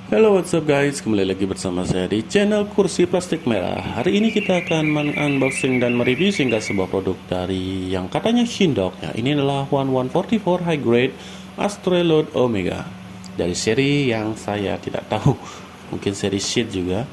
Hello, what's up guys? Kembali lagi bersama saya di channel Kursi Plastik Merah. Hari ini kita akan unboxing dan mereview singgah sebuah produk dari yang katanya Shindok. Ya, ini adalah 1144 High Grade Astrolode Omega dari seri yang saya tidak tahu, mungkin seri sheet juga.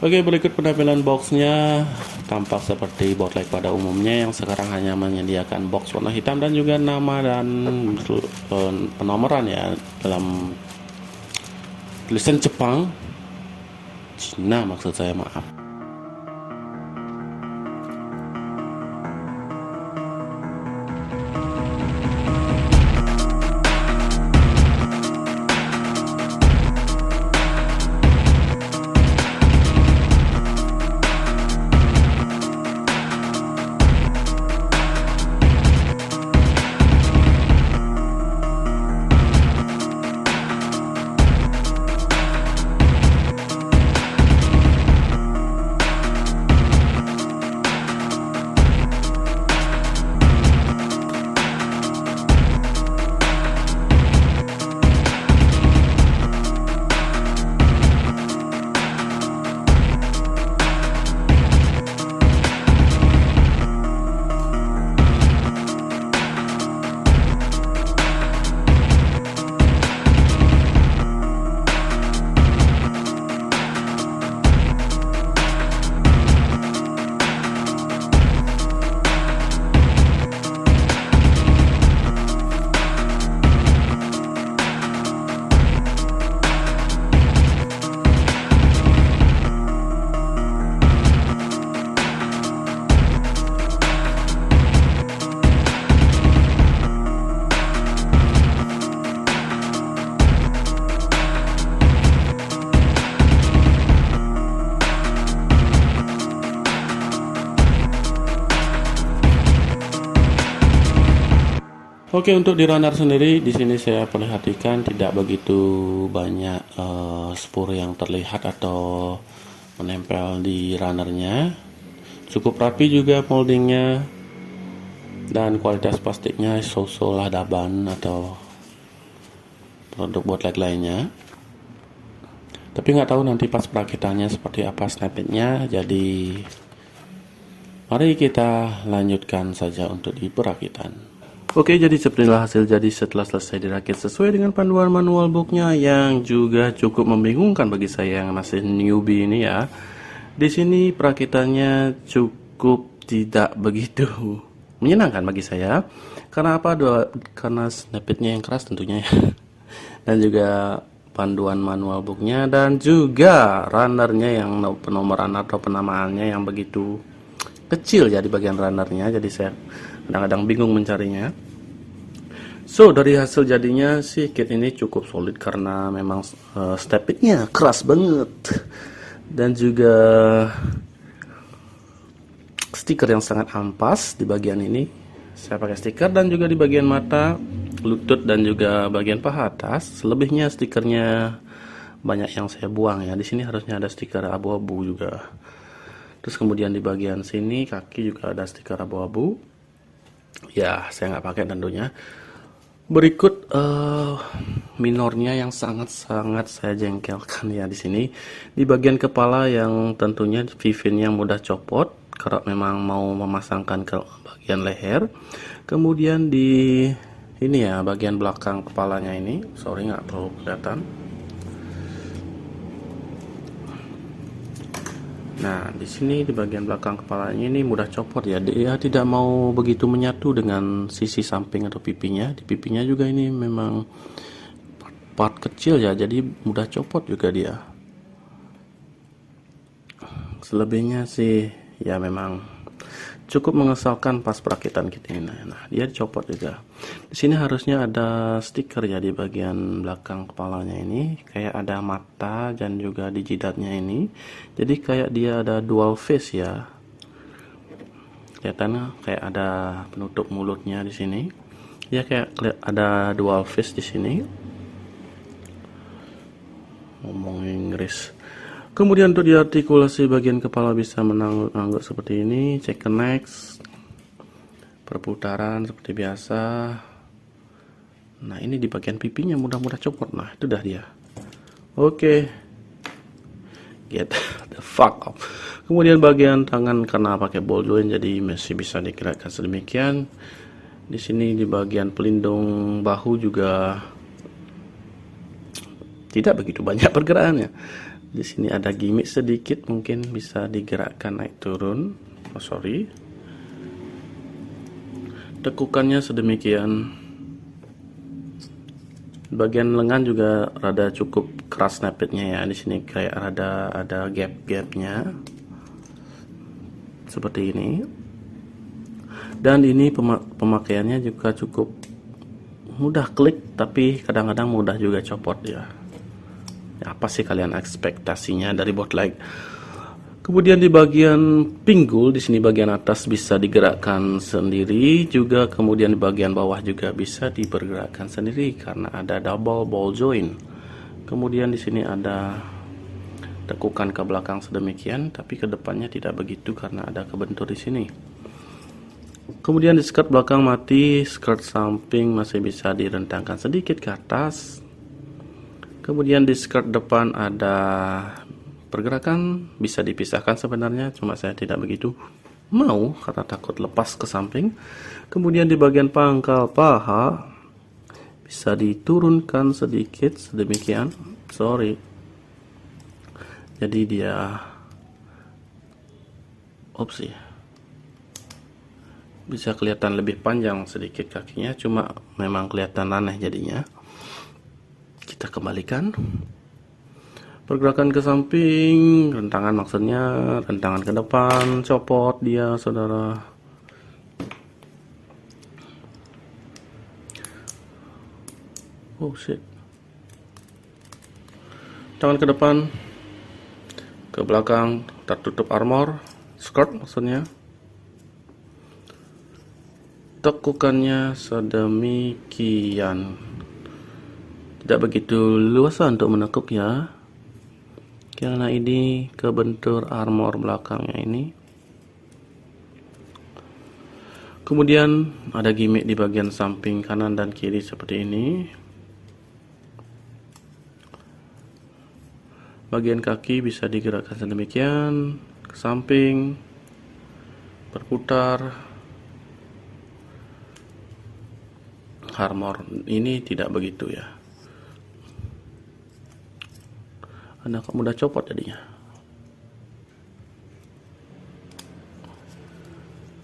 Oke, berikut penampilan boxnya. Tampak seperti bootleg pada umumnya yang sekarang hanya menyediakan box warna hitam dan juga nama dan penomoran ya dalam tulisan Jepang, Cina maksud saya, maaf. Oke, untuk di runner sendiri di sini saya perhatikan tidak begitu banyak spur yang terlihat atau menempel di runnernya. Cukup rapi juga moldingnya dan kualitas plastiknya so-so lah Daban atau produk bootleg lainnya. Tapi nggak tahu nanti pas perakitannya seperti apa snapitnya. Jadi mari kita lanjutkan saja untuk di perakitan. Oke, jadi sepertilah hasil jadi setelah selesai dirakit sesuai dengan panduan manual booknya yang juga cukup membingungkan bagi saya yang masih newbie ini ya. Di sini perakitannya cukup tidak begitu menyenangkan bagi saya. Karena apa? Karena snapitnya yang keras tentunya ya. Dan juga panduan manual booknya dan juga runnernya yang penomoran atau penamaannya yang begitu kecil ya di bagian runnernya, jadi saya kadang-kadang bingung mencarinya. So dari hasil jadinya sih kit ini cukup solid karena memang stepitnya keras banget dan juga stiker yang sangat ampas di bagian ini. Saya pakai stiker dan juga di bagian mata, lutut dan juga bagian paha atas. Selebihnya stikernya banyak yang saya buang ya. Di sini harusnya ada stiker abu-abu juga. Terus kemudian di bagian sini kaki juga ada stiker abu-abu. Ya, saya nggak pakai tentunya. Berikut minornya yang sangat-sangat saya jengkelkan ya di sini. Di bagian kepala yang tentunya vivin yang mudah copot kalau memang mau memasangkan ke bagian leher. Kemudian di ini ya bagian belakang kepalanya ini, sorry nggak terlalu kelihatan. Nah, di sini di bagian belakang kepalanya ini mudah copot ya. Dia tidak mau begitu menyatu dengan sisi samping atau pipinya. Di pipinya juga ini memang part kecil ya, jadi mudah copot juga dia. Selebihnya sih ya memang cukup mengesalkan pas perakitan kit ini. Nah, dia dicopot juga. Di sini harusnya ada stiker ya di bagian belakang kepalanya ini, kayak ada mata dan juga di jidatnya ini. Jadi kayak dia ada dual face ya. Kelihatannya kayak ada penutup mulutnya di sini. Ya kayak ada dual face di sini. Ngomong Inggris. Kemudian untuk diartikulasi bagian kepala bisa menangguk seperti ini, check next, perputaran seperti biasa. Nah ini di bagian pipinya mudah-mudah copot, nah itu dah dia. Oke, get the fuck up. Kemudian bagian tangan karena pakai ball joint jadi masih bisa digerakkan sedemikian. Di sini di bagian pelindung bahu juga tidak begitu banyak pergerakannya. Di sini ada gimmick sedikit, mungkin bisa digerakkan naik turun. Oh sorry. Tekukannya sedemikian. Bagian lengan juga rada cukup keras snapitnya ya. Di sini kayak ada gap-gapnya seperti ini. Dan ini pemakaiannya juga cukup mudah klik, tapi kadang-kadang mudah juga copot ya. Apa sih kalian ekspektasinya dari bot leg? Kemudian di bagian pinggul, di sini bagian atas bisa digerakkan sendiri, juga kemudian di bagian bawah juga bisa dipergerakkan sendiri karena ada double ball joint. Kemudian di sini ada tekukan ke belakang sedemikian, tapi ke depannya tidak begitu karena ada kebentur di sini. Kemudian di skirt belakang mati, skirt samping masih bisa direntangkan sedikit ke atas. Kemudian di skirt depan ada pergerakan, bisa dipisahkan sebenarnya, cuma saya tidak begitu mau karena takut lepas ke samping. Kemudian di bagian pangkal paha bisa diturunkan sedikit sedemikian. Sorry. Jadi dia opsi. Bisa kelihatan lebih panjang sedikit kakinya, cuma memang kelihatan aneh jadinya. Kita kembalikan. Pergerakan ke samping, rentangan maksudnya, rentangan ke depan, copot dia saudara. Oh shit. Tangan ke depan, ke belakang, tertutup armor, skirt maksudnya. Tekukannya sedemikian. Tidak begitu luas untuk menekuk ya. Karena ini kebentur armor belakangnya ini. Kemudian ada gimmick di bagian samping kanan dan kiri seperti ini. Bagian kaki bisa digerakkan sedemikian, ke samping, berputar. Armor ini tidak begitu ya. Anda kok mudah copot jadinya.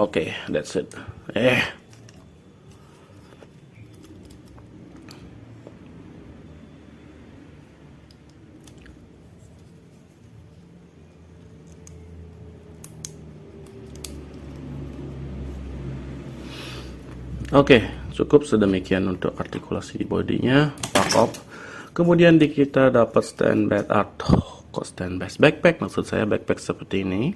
Oke, that's it. Oke, cukup sedemikian untuk artikulasi di bodinya. Pack up. Kemudian kita dapat standbag atau standbag backpack, maksud saya backpack seperti ini.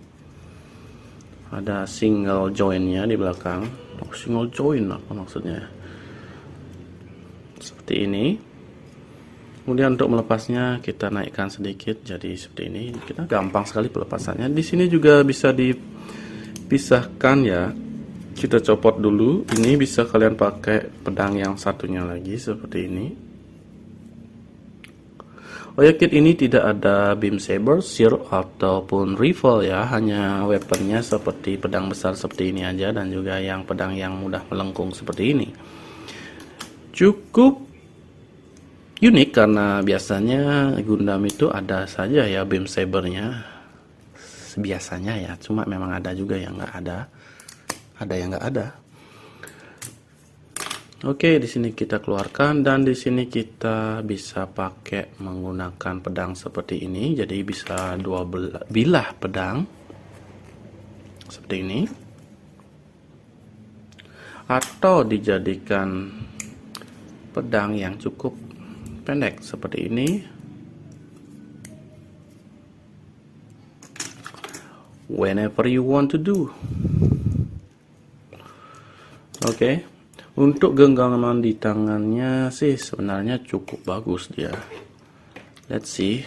Ada single jointnya di belakang. Oh, single joint apa maksudnya? Seperti ini. Kemudian untuk melepasnya kita naikkan sedikit jadi seperti ini. Kita gampang sekali pelepasannya. Di sini juga bisa dipisahkan ya. Kita copot dulu. Ini bisa kalian pakai pedang yang satunya lagi seperti ini. Oh ya, kit ini tidak ada beam saber, shear ataupun rifle ya, hanya weaponnya seperti pedang besar seperti ini aja dan juga yang pedang yang mudah melengkung seperti ini. Cukup unik karena biasanya Gundam itu ada saja ya beam sabernya, biasanya ya, cuma memang ada juga yang nggak ada yang nggak ada. Oke, di sini kita keluarkan dan di sini kita bisa pakai menggunakan pedang seperti ini. Jadi bisa dua bilah pedang seperti ini, atau dijadikan pedang yang cukup pendek seperti ini. Whenever you want to do. Oke. Untuk genggaman di tangannya sih sebenarnya cukup bagus dia. Let's see.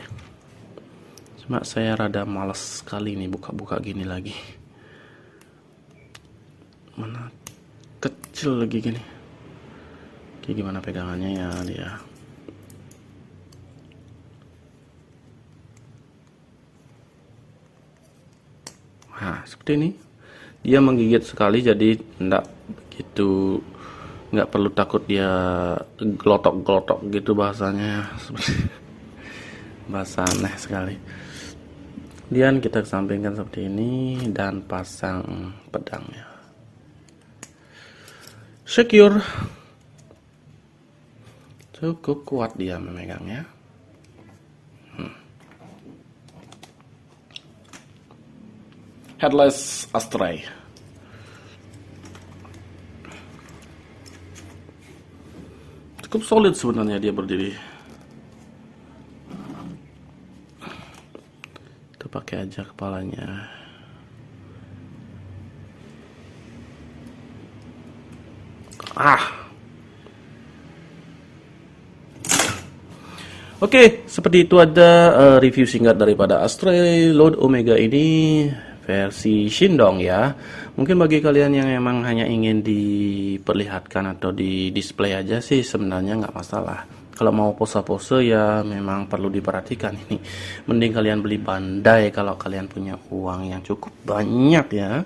Cuma saya rada males sekali nih buka-buka gini lagi. Mana kecil lagi gini. Oke, gimana pegangannya ya dia. seperti ini. Dia menggigit sekali, jadi nggak perlu takut dia gelotok-gelotok gitu bahasanya. Bahasa aneh sekali. Kemudian kita kesampingkan seperti ini dan pasang pedangnya. Secure. Cukup kuat dia memegangnya. Headless Astray. Cukup solid sebenarnya dia berdiri. Kita pakai aja kepalanya. Oke, seperti itu ada review singkat daripada Astray Load Omega ini versi Shindong ya. Mungkin bagi kalian yang emang hanya ingin diperlihatkan atau di display aja sih sebenarnya nggak masalah. Kalau mau pose-pose ya memang perlu diperhatikan ini. Mending kalian beli Bandai kalau kalian punya uang yang cukup banyak ya.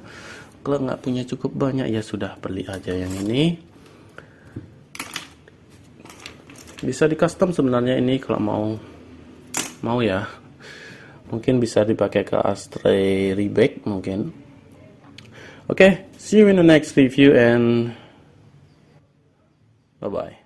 Kalau nggak punya cukup banyak ya sudah beli aja yang ini. Bisa di custom sebenarnya ini kalau mau ya. Mungkin bisa dipakai ke Astray Rebake mungkin. Okay, see you in the next review and bye bye.